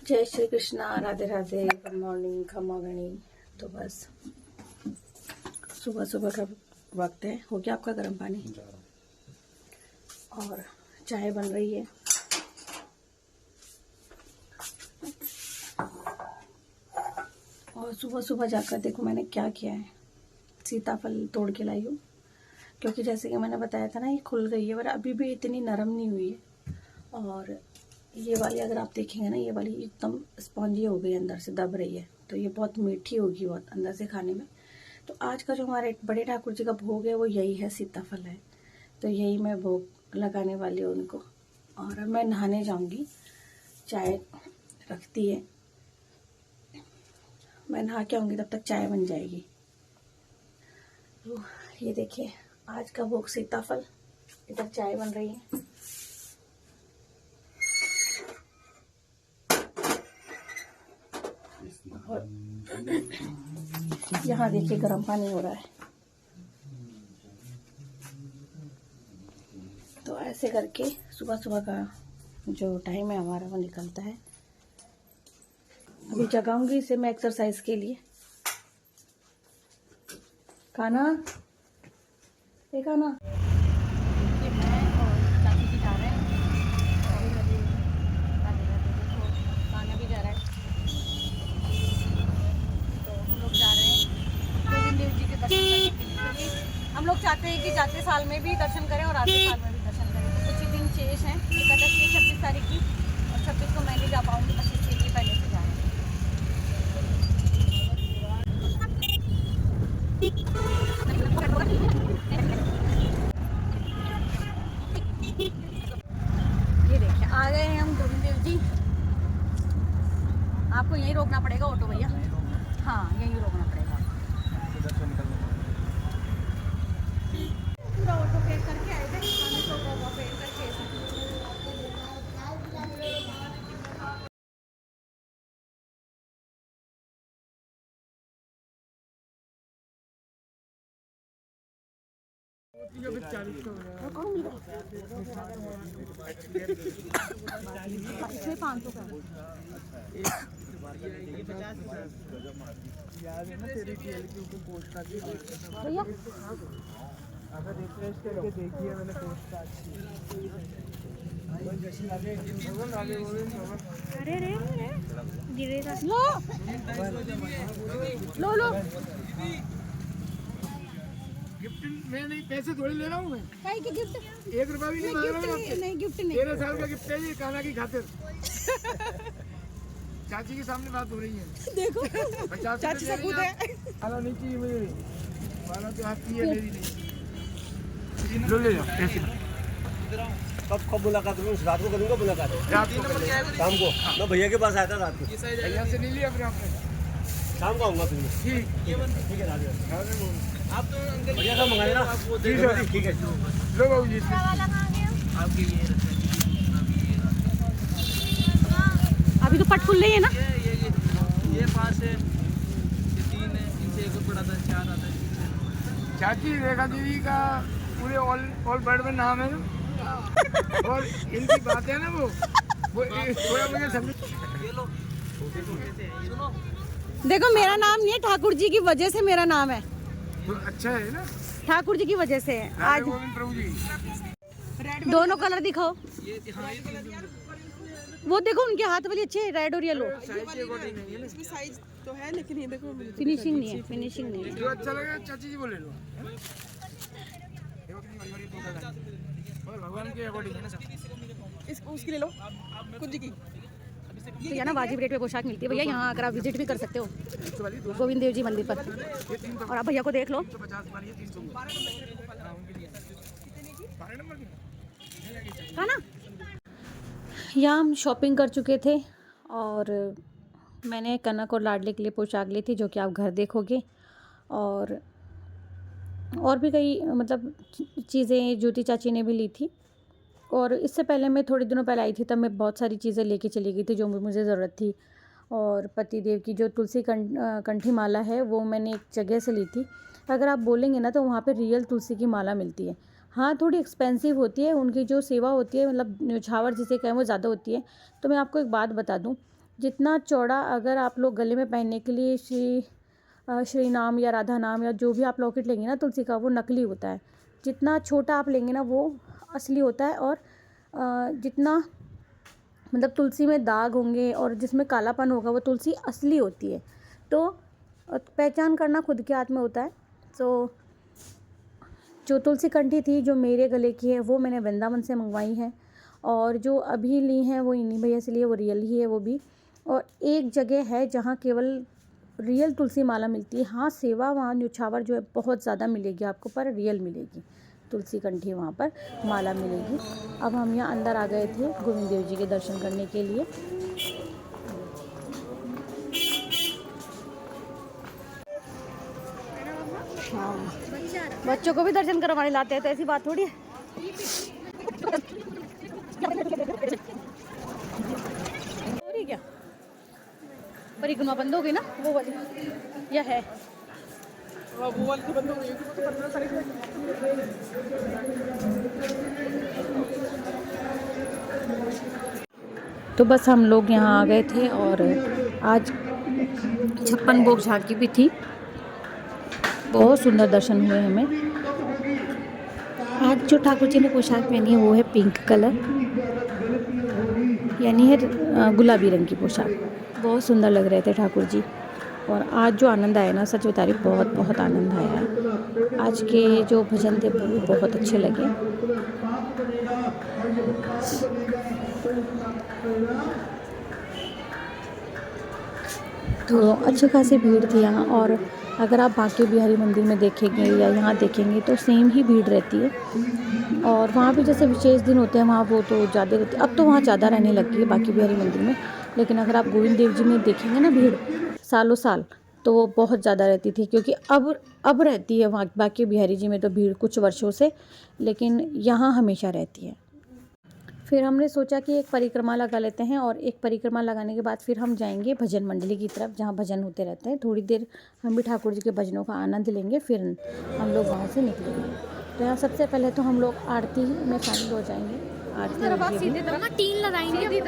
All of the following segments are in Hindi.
जय श्री कृष्णा, राधे राधे, गुड मॉर्निंग, खमा गणी। तो बस सुबह सुबह का वक्त है। हो गया आपका गर्म पानी और चाय बन रही है। और सुबह सुबह जाकर देखो मैंने क्या किया है। सीताफल तोड़ के लाई हूँ, क्योंकि जैसे कि मैंने बताया था ना, ये खुल गई है पर अभी भी इतनी नरम नहीं हुई है। और ये वाली अगर आप देखेंगे ना, ये वाली एकदम स्पॉन्जी हो गई, अंदर से दब रही है, तो ये बहुत मीठी होगी बहुत अंदर से खाने में। तो आज का जो हमारे बड़े ठाकुर जी का भोग है वो यही है, सीताफल है। तो यही मैं भोग लगाने वाली हूँ उनको। और अब मैं नहाने जाऊंगी, चाय रखती है, मैं नहा के आऊँगी, तब तक चाय बन जाएगी। तो ये देखिए आज का भोग सीताफल, इधर चाय बन रही है। और यहाँ देखिए गर्म पानी हो रहा है। तो ऐसे करके सुबह सुबह का जो टाइम है हमारा वो निकलता है। अभी जगाऊंगी इसे मैं एक्सरसाइज के लिए। खाना ये खाना हम लोग चाहते हैं कि जाते साल में भी दर्शन करें और आते साल में भी दर्शन करें। तो कुछ ही दिन शेष हैं, एकादशी 26 तारीख की, और 26 को मैं नहीं जा पाऊंगी, 25 के लिए पहले से जा रहे हैं। ये देखिए आ गए हैं हम गोविंद देव जी। आपको यहीं रोकना पड़ेगा ऑटो भैया, हाँ यहीं रोकना पड़ेगा। पूरा ऑटो पे करके आए थे, पे करके। इसमें 500 का भैया, अगर रिफ्रेश करके देखिए मैंने पोस्ट अरे रे रे गिरेगा। लो लो गिफ्ट मैं नहीं, पैसे थोड़ी ले रहा हूँ मैं। भाई की गिफ्ट 1 रुपया भी नहीं मांग रहा हूँ आपसे। नहीं, गिफ्ट नहीं। 13 साल का गिफ्ट है ये, काना की खातिर। चाची के सामने बात हो रही है। देखो 50 चाची से खुद है। माला नहीं चाहिए मुझे, माला तो आपकी है, मेरी नहीं। लो ले जाओ पैसे। कब मुलाकात करूँ? रात को करूँगा मुलाकात, रात को शाम को। मैं भैया के पास आया था रात को, भैया से नहीं लिया फिर आपने? शाम को आऊँगा फिर मैं। ठीक है राधे। आप तो भैया का मंगा लेना। ठीक है लो बाबू जी। अभी तो पट खुल रही है ना। ये 5 है, ये 3 है, इनसे एक और बड़ा था, 4 आता है। चाची रेखा दीदी का पूरे ऑल वर्ल्ड में नाम है ना। और इनकी बात है ना वो थोड़ा मुझे समझ। ये लो, सुनो, देखो मेरा नाम नहीं है, ठाकुर जी की वजह से मेरा नाम है। तो अच्छा है ना, ठाकुर जी की वजह से है। राधे आज गोविंद प्रभु जी। दोनों कलर दिखाओ। ये हाँ, ये वो देखो उनके हाथ वाली अच्छे, रेड और येलो। साइज के अकॉर्डिंग नहीं है ना। इसमें साइज तो है, लेकिन ये देखो फिनिशिंग नहीं है, फिनिशिंग नहीं है। जो अच्छा लगे चाची जी बोले लो। और भगवान के अकॉर्डिंग है ना। इसको उसकी ले लो, खुद जी की। तो यहाँ ना वाजिब रेट पे पोशाक मिलती है भैया, यहाँ आकर आप विजिट भी कर सकते हो गोविंद देव जी मंदिर पर। और आप भैया को देख लो। 150 वाली है, 300 नंबर की है ना। यहाँ हम शॉपिंग कर चुके थे और मैंने कनक और लाडले के लिए पोशाक ली थी, जो कि आप घर देखोगे। और भी कई मतलब चीज़ें ज्योति चाची ने भी ली थी। और इससे पहले मैं थोड़े दिनों पहले आई थी, तब मैं बहुत सारी चीज़ें लेके चली गई थी जो मुझे ज़रूरत थी। और पतिदेव की जो तुलसी कंठी माला है वो मैंने एक जगह से ली थी। अगर आप बोलेंगे ना तो वहाँ पे रियल तुलसी की माला मिलती है। हाँ थोड़ी एक्सपेंसिव होती है, उनकी जो सेवा होती है मतलब न्यौछावर जिसे कहें वो ज़्यादा होती है। तो मैं आपको एक बात बता दूँ, जितना चौड़ा अगर आप लोग गले में पहनने के लिए श्री नाम या राधा नाम या जो भी आप लॉकेट लेंगे ना तुलसी का, वो नकली होता है। जितना छोटा आप लेंगे ना वो असली होता है। और जितना मतलब तुलसी में दाग होंगे और जिसमें कालापन होगा वो तुलसी असली होती है। तो पहचान करना खुद के हाथ में होता है। तो जो तुलसी कंठी थी जो मेरे गले की है वो मैंने वृंदावन से मंगवाई है, और जो अभी ली हैं वो इन्हीं भैया से लिए, वो रियल ही है वो भी। और एक जगह है जहाँ केवल रियल तुलसी माला मिलती है। हाँ, सेवा वहाँ न्योछावर जो है बहुत ज़्यादा मिलेगी आपको, पर रियल मिलेगी तुलसी कंठी, वहाँ पर माला मिलेगी। अब हम यहाँ अंदर आ गए थे गोविंद देव जी के दर्शन करने के लिए। हाँ, बच्चों को भी दर्शन करवाने लाते हैं तो ऐसी बात थोड़ी है। क्या परिक्रमा बंद हो गई ना वो वाली, या है वो वाली तो बंद हो गई है, तो 15 तारीख में। तो बस हम लोग यहाँ आ गए थे और आज 56 भोग झांकी भी थी। बहुत सुंदर दर्शन हुए हमें। आज जो ठाकुर जी ने पोशाक पहनी है वो है पिंक कलर, यानी है गुलाबी रंग की पोशाक। बहुत सुंदर लग रहे थे ठाकुर जी। और आज जो आनंद आया ना, सच बता रही, बहुत बहुत आनंद आया। आज के जो भजन थे वो भी बहुत अच्छे लगे। तो अच्छी खासी भीड़ थी यहाँ। और अगर आप बांके बिहारी मंदिर में देखेंगे या यहाँ देखेंगे तो सेम ही भीड़ रहती है। और वहाँ भी जैसे विशेष दिन होते हैं वहाँ वो तो ज़्यादा रहती है। अब तो वहाँ ज़्यादा रहने लगी है बांके बिहारी मंदिर में, लेकिन अगर आप गोविंद देव जी में देखेंगे ना भीड़ सालों साल, तो वो बहुत ज़्यादा रहती थी। क्योंकि अब रहती है वहाँ बांके बिहारी जी में तो भीड़ कुछ वर्षों से, लेकिन यहाँ हमेशा रहती है। फिर हमने सोचा कि एक परिक्रमा लगा लेते हैं, और एक परिक्रमा लगाने के बाद फिर हम जाएंगे भजन मंडली की तरफ जहाँ भजन होते रहते हैं। थोड़ी देर हम भी ठाकुर जी के भजनों का आनंद लेंगे, फिर हम लोग वहाँ से निकलेंगे। तो यहाँ सबसे पहले तो हम लोग आरती में शामिल हो जाएंगे। आरती सीधी तरफ टीन लगाएंगे, सीधी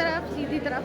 तरफ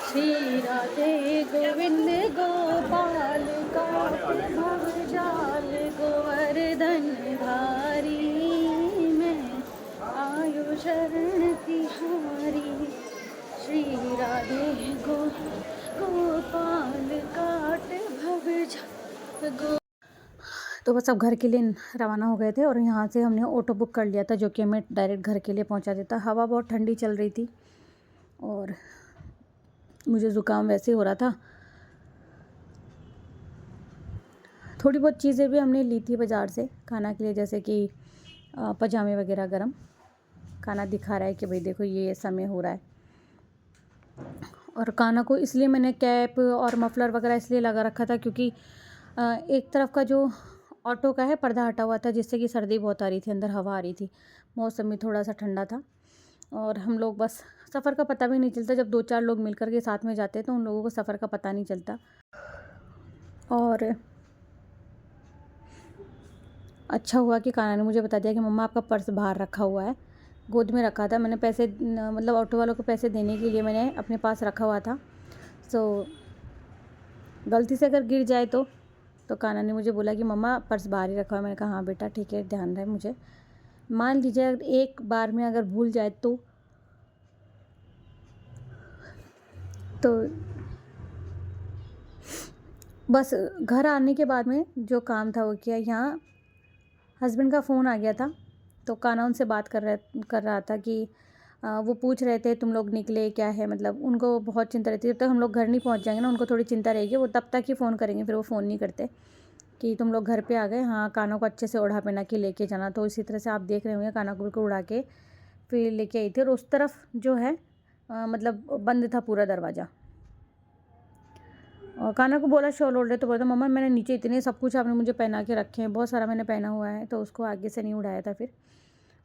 श्री राधे गोविंद गोपाल काट भव जाल गोवर्धन धारी, मैं आयु शरण तिहारी। श्री राधे गोपाल काट भव जाल तो बस अब घर के लिए रवाना हो गए थे और यहाँ से हमने ऑटो बुक कर लिया था जो कि हमें डायरेक्ट घर के लिए पहुँचा देता। हवा बहुत ठंडी चल रही थी और मुझे ज़ुकाम वैसे हो रहा था। थोड़ी बहुत चीज़ें भी हमने ली थी बाज़ार से खाना के लिए, जैसे कि पजामे वगैरह गरम। खाना दिखा रहा है कि भाई देखो ये समय हो रहा है। और काना को इसलिए मैंने कैप और मफलर वगैरह इसलिए लगा रखा था क्योंकि एक तरफ का जो ऑटो का है पर्दा हटा हुआ था, जिससे कि सर्दी बहुत आ रही थी, अंदर हवा आ रही थी। मौसम भी थोड़ा सा ठंडा था और हम लोग बस सफ़र का पता भी नहीं चलता। जब 2-4 लोग मिलकर के साथ में जाते हैं तो उन लोगों को सफ़र का पता नहीं चलता। और अच्छा हुआ कि काना ने मुझे बता दिया कि मम्मा आपका पर्स बाहर रखा हुआ है। गोद में रखा था मैंने, पैसे मतलब ऑटो वालों को पैसे देने के लिए मैंने अपने पास रखा हुआ था। सो गलती से अगर गिर जाए तो काना ने मुझे बोला कि मम्मा पर्स बाहर ही रखा हुआ है। मैंने कहा हाँ बेटा ठीक है, ध्यान रहे मुझे। मान लीजिए अगर एक बार में अगर भूल जाए तो बस घर आने के बाद में जो काम था वो किया। यहाँ हस्बैंड का फ़ोन आ गया था तो काना उनसे बात कर रहा था कि वो पूछ रहे थे तुम लोग निकले क्या है, मतलब उनको बहुत चिंता रहती है। जब तक हम लोग घर नहीं पहुंच जाएंगे ना उनको थोड़ी चिंता रहेगी, वो तब तक ही फ़ोन करेंगे, फिर वो फ़ोन नहीं करते कि तुम लोग घर पे आ गए। हाँ, काना को अच्छे से ओढ़ा पहना के लेके जाना। तो इसी तरह से आप देख रहे होंगे काना को बिल्कुल उड़ा के फिर लेके आई थी। और उस तरफ जो है मतलब बंद था पूरा दरवाज़ा। और काना को बोला शॉल ओढ़ रहे तो बोला मम्मा मैंने नीचे इतने सब कुछ आपने मुझे पहना के रखे हैं, बहुत सारा मैंने पहना हुआ है। तो उसको आगे से नहीं उड़ाया था फिर।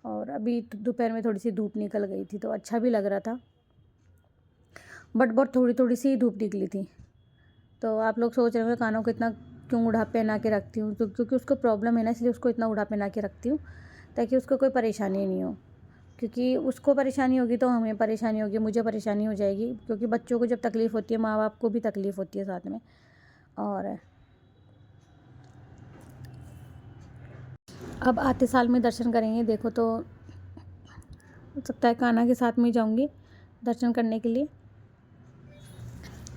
और अभी दोपहर में थोड़ी सी धूप निकल गई थी तो अच्छा भी लग रहा था, बट बहुत थोड़ी सी धूप निकली थी। तो आप लोग सोच रहे होंगे कानों को इतना क्यों उड़ा पहना के रखती हूँ, तो क्योंकि उसको प्रॉब्लम है ना, इसलिए उसको इतना उड़ा पहना के रखती हूँ ताकि उसको कोई परेशानी नहीं हो। क्योंकि उसको परेशानी होगी तो हमें परेशानी होगी, मुझे परेशानी हो जाएगी। क्योंकि बच्चों को जब तकलीफ़ होती है माँ बाप को भी तकलीफ़ होती है साथ में। और अब आते साल में दर्शन करेंगे। देखो तो हो सकता है काना के साथ में ही जाऊंगी दर्शन करने के लिए।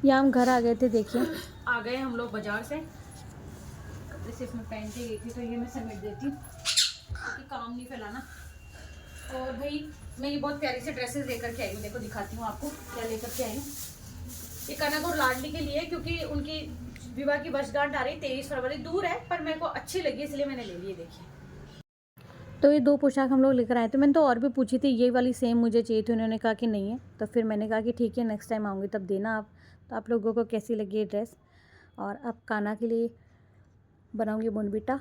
यहाँ हम घर आ गए थे, देखिए आ गए हम लोग बाज़ार से। कपड़े सिर्फ मैं पहन के गई थी तो ये मैं समेट देती हूँ क्योंकि काम नहीं फैलाना। और भाई मैं ये बहुत प्यारी से ड्रेसेस लेकर के आई हूँ, देखो दिखाती हूँ आपको क्या लेकर के आई हूँ। ये कनक और लाडली के लिए, क्योंकि उनकी विवाह की वर्षगांठ आ रही 23 फरवरी, दूर है पर मेरे को अच्छी लगी इसलिए मैंने ले ली। देखिए तो ये 2 पोशाक हम लोग लेकर आए थे। मैंने तो और भी पूछी थी, ये वाली सेम मुझे चाहिए थी, उन्होंने कहा कि नहीं है। तो फिर मैंने कहा कि ठीक है नेक्स्ट टाइम आऊँगी तब देना आप। तो आप लोगों को कैसी लगी ये ड्रेस। और अब काना के लिए बनाऊँगी बोनविटा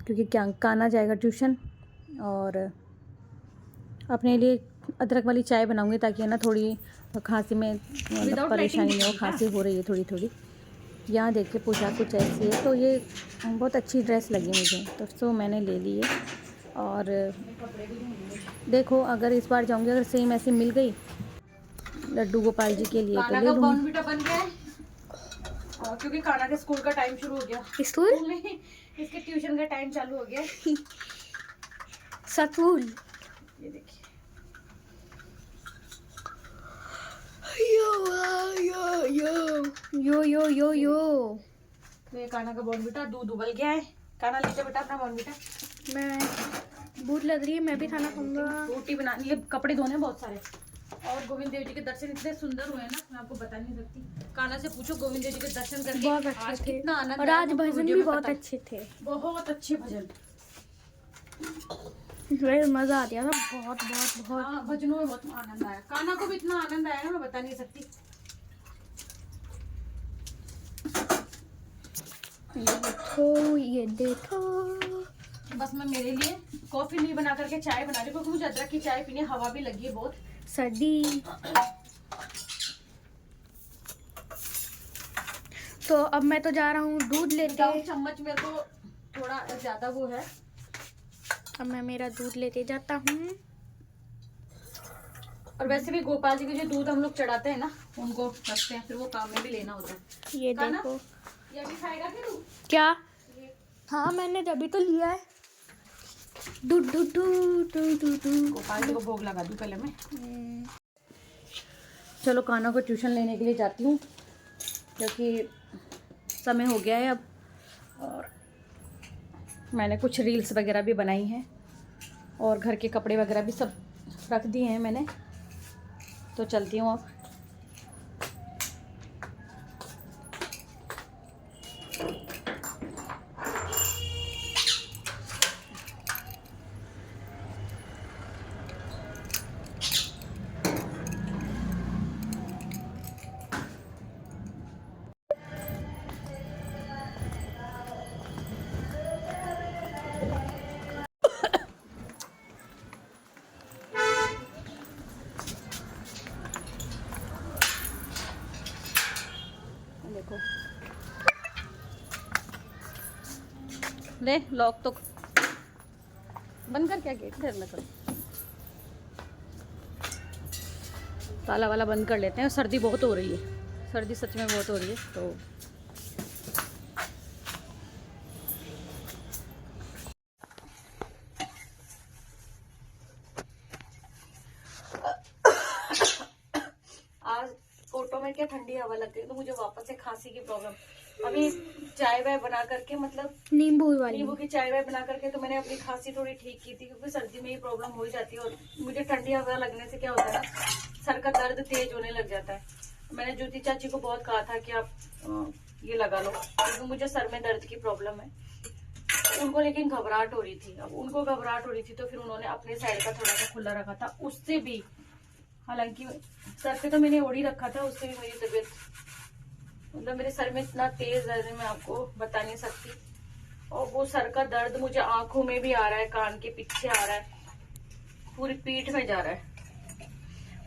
क्योंकि क्या काना जाएगा ट्यूशन। और अपने लिए अदरक वाली चाय बनाऊँगी ताकि है ना थोड़ी खांसी में मतलब परेशानी नहीं हो। खांसी हो रही है थोड़ी थोड़ी। यहाँ देखिए पोशाक कुछ ऐसी है। तो ये बहुत अच्छी ड्रेस लगी मुझे तो मैंने ले ली है। और देखो अगर इस बार जाऊँगी अगर सेम ऐसी मिल गई लड्डू गोपाल जी के लिए तो ले लूँगी। बन गया है और क्योंकि काना के स्कूल का टाइम शुरू हो गया, स्कूल में इसके ट्यूशन का टाइम चालू हो गया। सकूल ये देखिए यो तो ये काना का बॉर्नविटा दूध उबल गया है। काना लीजिए बेटा अपना बॉर्नविटा। मैं भूख लग रही है, मैं भी खाना खाऊंगा। रोटी बनानी है, कपड़े धोने बहुत सारे। और गोविंद देव जी के दर्शन इतने सुंदर हुए ना मैं आपको बता नहीं सकती। काना से पूछो गोविंद देव जी के दर्शन करके बहुत अच्छे थे कितना आनंद और आज भजन भी बहुत अच्छे थे, बहुत अच्छे भजन। मजा आ गया था बहुत बहुत बहुत। हाँ भजनों में बहुत आनंद आया। काना को भी इतना आनंद आया ना मैं बता नहीं सकती। ये देखो बस मैं मेरे लिए कॉफी नहीं बना करके चाय बना रही हूँ क्योंकि मुझे अदरक की चाय पीने हवा भी लगी है बहुत सर्दी। तो अब मैं तो जा रहा हूँ दूध लेते। चम्मच मेरे को थोड़ा ज्यादा वो है। अब मैं मेरा दूध लेते जाता हूँ। और वैसे भी गोपाल जी के जो दूध हम लोग चढ़ाते हैं ना उनको रखते हैं, फिर वो काम में भी लेना होता है। ये देखो ये भी खाएगा क्या? क्या? हाँ मैंने तभी तो लिया है। दूध दूध दूध दूध दूध। गोपाल जी को भोग लगा दूं पहले मैं। चलो काना को ट्यूशन लेने के लिए जाती हूँ क्योंकि समय हो गया है अब। और मैंने कुछ रील्स वगैरह भी बनाई हैं और घर के कपड़े वगैरह भी सब रख दिए हैं मैंने। तो चलती हूँ अब। देखो ले लॉक तो बंद कर, क्या गेट देर ना करो, ताला वाला बंद कर लेते हैं। सर्दी बहुत हो रही है, सर्दी सच में बहुत हो रही है। तो आज ऑटो में क्या ठंडी हवा लग गई तो मुझे वापस से खांसी की प्रॉब्लम। अभी चाय वाय बना करके, मतलब नींबू की चाय वाय बना करके तो मैंने अपनी खांसी थोड़ी ठीक की थी, क्योंकि सर्दी में ही प्रॉब्लम हो ही जाती है। और मुझे ठंडी हवा लगने से क्या होता है ना, सर का दर्द तेज होने लग जाता है। मैंने ज्योति चाची को बहुत कहा था कि आप ये लगा लो, क्योंकि मुझे सर में दर्द की प्रॉब्लम है। उनको लेकिन घबराहट हो रही थी। अब उनको घबराहट हो रही थी तो फिर उन्होंने अपने साइड का थोड़ा सा खुला रखा था। उससे भी, हालांकि सर पे तो मैंने ओढ़ ही रखा था, उससे भी मेरी तबीयत, मतलब मेरे सर में इतना तेज दर्द है मैं आपको बता नहीं सकती। और वो सर का दर्द मुझे आंखों में भी आ रहा है, कान के पीछे आ रहा है, पूरी पीठ में जा रहा है।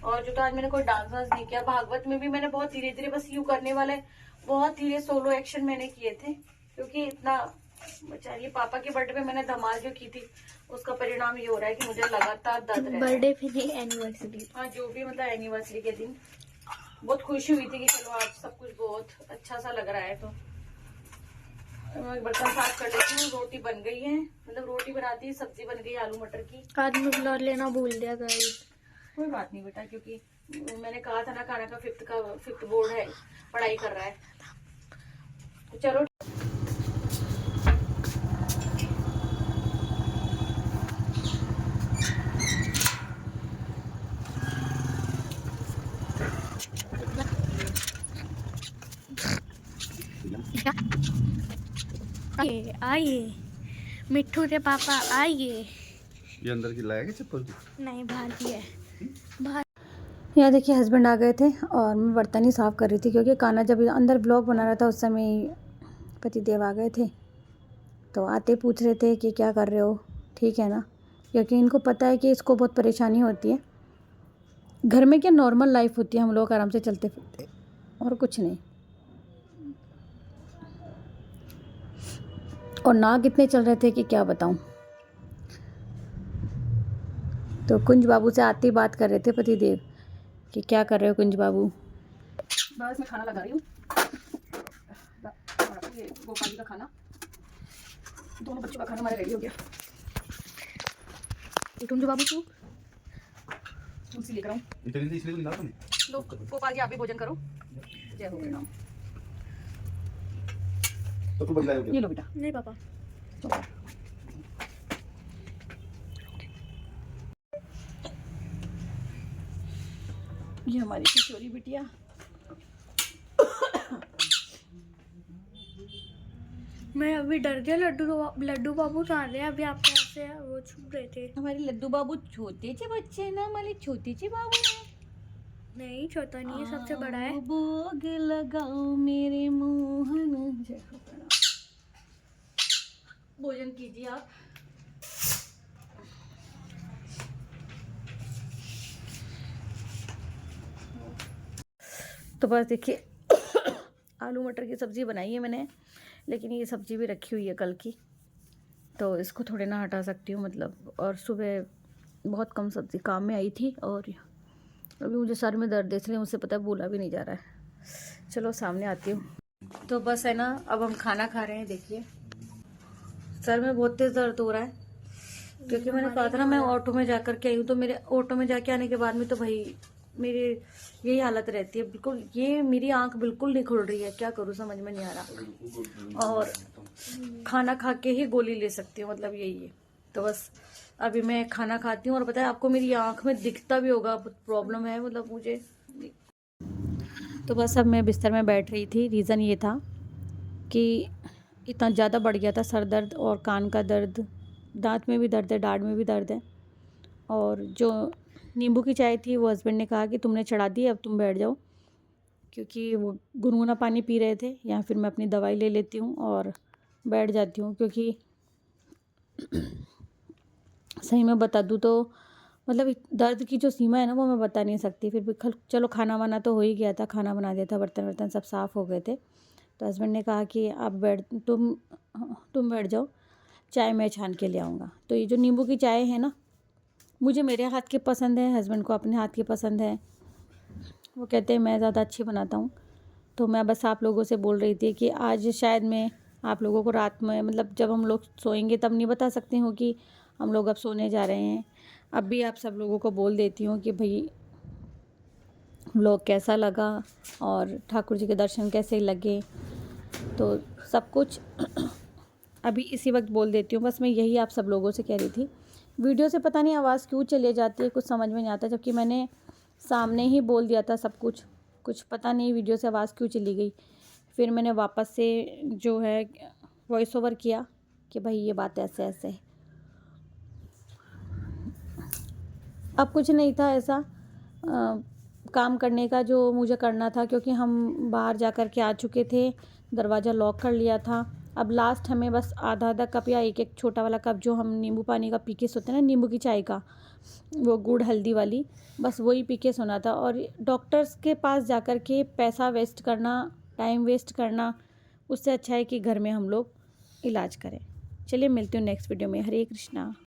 और जो तो आज मैंने कोई डांस वांस नहीं किया। भागवत में भी मैंने बहुत धीरे धीरे, बस यूं करने वाले बहुत धीरे सोलो एक्शन मैंने किए थे, क्योंकि इतना बेचारी पापा के बर्थडे पे मैंने धमाल जो की थी उसका परिणाम ये हो रहा है कि मुझे लगातार दर्द रहा है। बर्थडे पे नहीं, एनिवर्सरी। हाँ, जो भी, मतलब एनिवर्सरी के दिन बहुत खुशी हुई थी कि चलो आज सब कुछ बहुत अच्छा सा लग रहा है। तो मैं बर्तन साफ कर लेती हूँ। रोटी बन गई है, मतलब रोटी बनाती, सब्जी बन गई आलू मटर की। आज मैं ब्लॉग लेना भूल गया गाइस। कोई बात नहीं बेटा, क्योंकि मैंने कहा था ना, खाना का फिफ्थ बोर्ड है, पढ़ाई कर रहा है। तो चलो आइए मिट्ठू के पापा आइए। ये अंदर की लाया क्या चप्पल की? नहीं, बाहर की है, बाहर। यहाँ देखिए हस्बैंड आ गए थे और मैं बर्तन ही साफ़ कर रही थी, क्योंकि कान्हा जब अंदर ब्लॉग बना रहा था उस समय पतिदेव आ गए थे। तो आते पूछ रहे थे कि क्या कर रहे हो, ठीक है ना, क्योंकि इनको पता है कि इसको बहुत परेशानी होती है। घर में क्या नॉर्मल लाइफ होती है, हम लोग आराम से चलते फिरते और कुछ नहीं। और नाक इतने चल रहे थे कि क्या बताऊं। तो कुंज बाबू से आते ही बात कर रहे थे पतिदेव कि क्या कर रहे हो कुंज बाबू। बस मैं खाना लगा रही हूँ, ये गोपाल जी का खाना, दोनों बच्चों का खाना हमारा रेडी हो गया। कुंज बाबू तू तुलसी लेकर आऊँ, लो गोपाल जी आप भी भोजन करो। जय हो के नाम। तो तू बदलाया ये लो बेटा। नहीं पापा, ये हमारी किशोरी बिटिया। मैं अभी डर गया। लड्डू बाबू आ रहे हैं अभी आपके यहाँ से, वो छुप रहे थे। हमारे लड्डू बाबू छोटे से बच्चे हैं ना, हमारे छोटे से बाबू हैं। नहीं, छोटा नहीं है, सबसे बड़ा है। भोग लगाओ मेरे मोहन। जय हो प्रणाम। भोजन कीजिए आप। तो बस देखिए आलू मटर की सब्ज़ी बनाई है मैंने, लेकिन ये सब्ज़ी भी रखी हुई है कल की, तो इसको थोड़े ना हटा सकती हूँ, मतलब। और सुबह बहुत कम सब्ज़ी काम में आई थी, और अभी मुझे सर में दर्द है, इसलिए मुझसे पता है बोला भी नहीं जा रहा है। चलो सामने आती हूँ। तो बस है ना, अब हम खाना खा रहे हैं। देखिए सर में बहुत तेज़ दर्द हो रहा है, क्योंकि मैंने कहा था ना मैं ऑटो में जा कर के आई हूँ। तो मेरे ऑटो में जाके आने के बाद में तो भाई मेरे यही हालत रहती है बिल्कुल। ये मेरी आंख बिल्कुल नहीं खुल रही है, क्या करूँ समझ में नहीं आ रहा। और खाना खा के ही गोली ले सकती हूँ, मतलब यही है। तो बस अभी मैं खाना खाती हूँ। और पता है आपको मेरी आंख में दिखता भी होगा, प्रॉब्लम है मतलब मुझे। तो बस अब मैं बिस्तर में बैठ रही थी। रीज़न ये था कि इतना ज़्यादा बढ़ गया था सर दर्द और कान का दर्द, दांत में भी दर्द है, दाढ़ में भी दर्द है। और जो नींबू की चाय थी वो हस्बैंड ने कहा कि तुमने चढ़ा दी, अब तुम बैठ जाओ, क्योंकि वो गुनगुना पानी पी रहे थे। या फिर मैं अपनी दवाई ले लेती हूँ और बैठ जाती हूँ। क्योंकि सही में बता दूँ तो मतलब दर्द की जो सीमा है ना वो मैं बता नहीं सकती। फिर भी चलो खाना वाना तो हो ही गया था, खाना बना दिया था, बर्तन वर्तन सब साफ़ हो गए थे। तो हस्बैंड ने कहा कि आप तुम बैठ जाओ, चाय मैं छान के ले आऊँगा। तो ये जो नींबू की चाय है ना, मुझे मेरे हाथ की पसंद है, हस्बैंड को अपने हाथ की पसंद है। वो कहते हैं मैं ज़्यादा अच्छी बनाता हूँ। तो मैं बस आप लोगों से बोल रही थी कि आज शायद मैं आप लोगों को रात में, मतलब जब हम लोग सोएंगे तब नहीं बता सकती हूँ कि हम लोग अब सोने जा रहे हैं। अब भी आप सब लोगों को बोल देती हूँ कि भाई व्लॉग कैसा लगा और ठाकुर जी के दर्शन कैसे लगे, तो सब कुछ अभी इसी वक्त बोल देती हूँ। बस मैं यही आप सब लोगों से कह रही थी। वीडियो से पता नहीं आवाज़ क्यों चले जाती है, कुछ समझ में नहीं आता, जबकि मैंने सामने ही बोल दिया था सब कुछ। कुछ पता नहीं वीडियो से आवाज़ क्यों चली गई। फिर मैंने वापस से जो है वॉइस ओवर किया कि भाई ये बात ऐसे ऐसे है। अब कुछ नहीं था ऐसा काम करने का जो मुझे करना था, क्योंकि हम बाहर जा कर के आ चुके थे, दरवाज़ा लॉक कर लिया था। अब लास्ट हमें बस आधा आधा कप या एक एक छोटा वाला कप जो हम नींबू पानी का पी के सोते हैं ना, नींबू की चाय का, वो गुड़ हल्दी वाली, बस वही पी के सोना था। और डॉक्टर्स के पास जा कर के पैसा वेस्ट करना, टाइम वेस्ट करना, उससे अच्छा है कि घर में हम लोग इलाज करें। चलिए मिलती हूँ नेक्स्ट वीडियो में। हरे कृष्णा।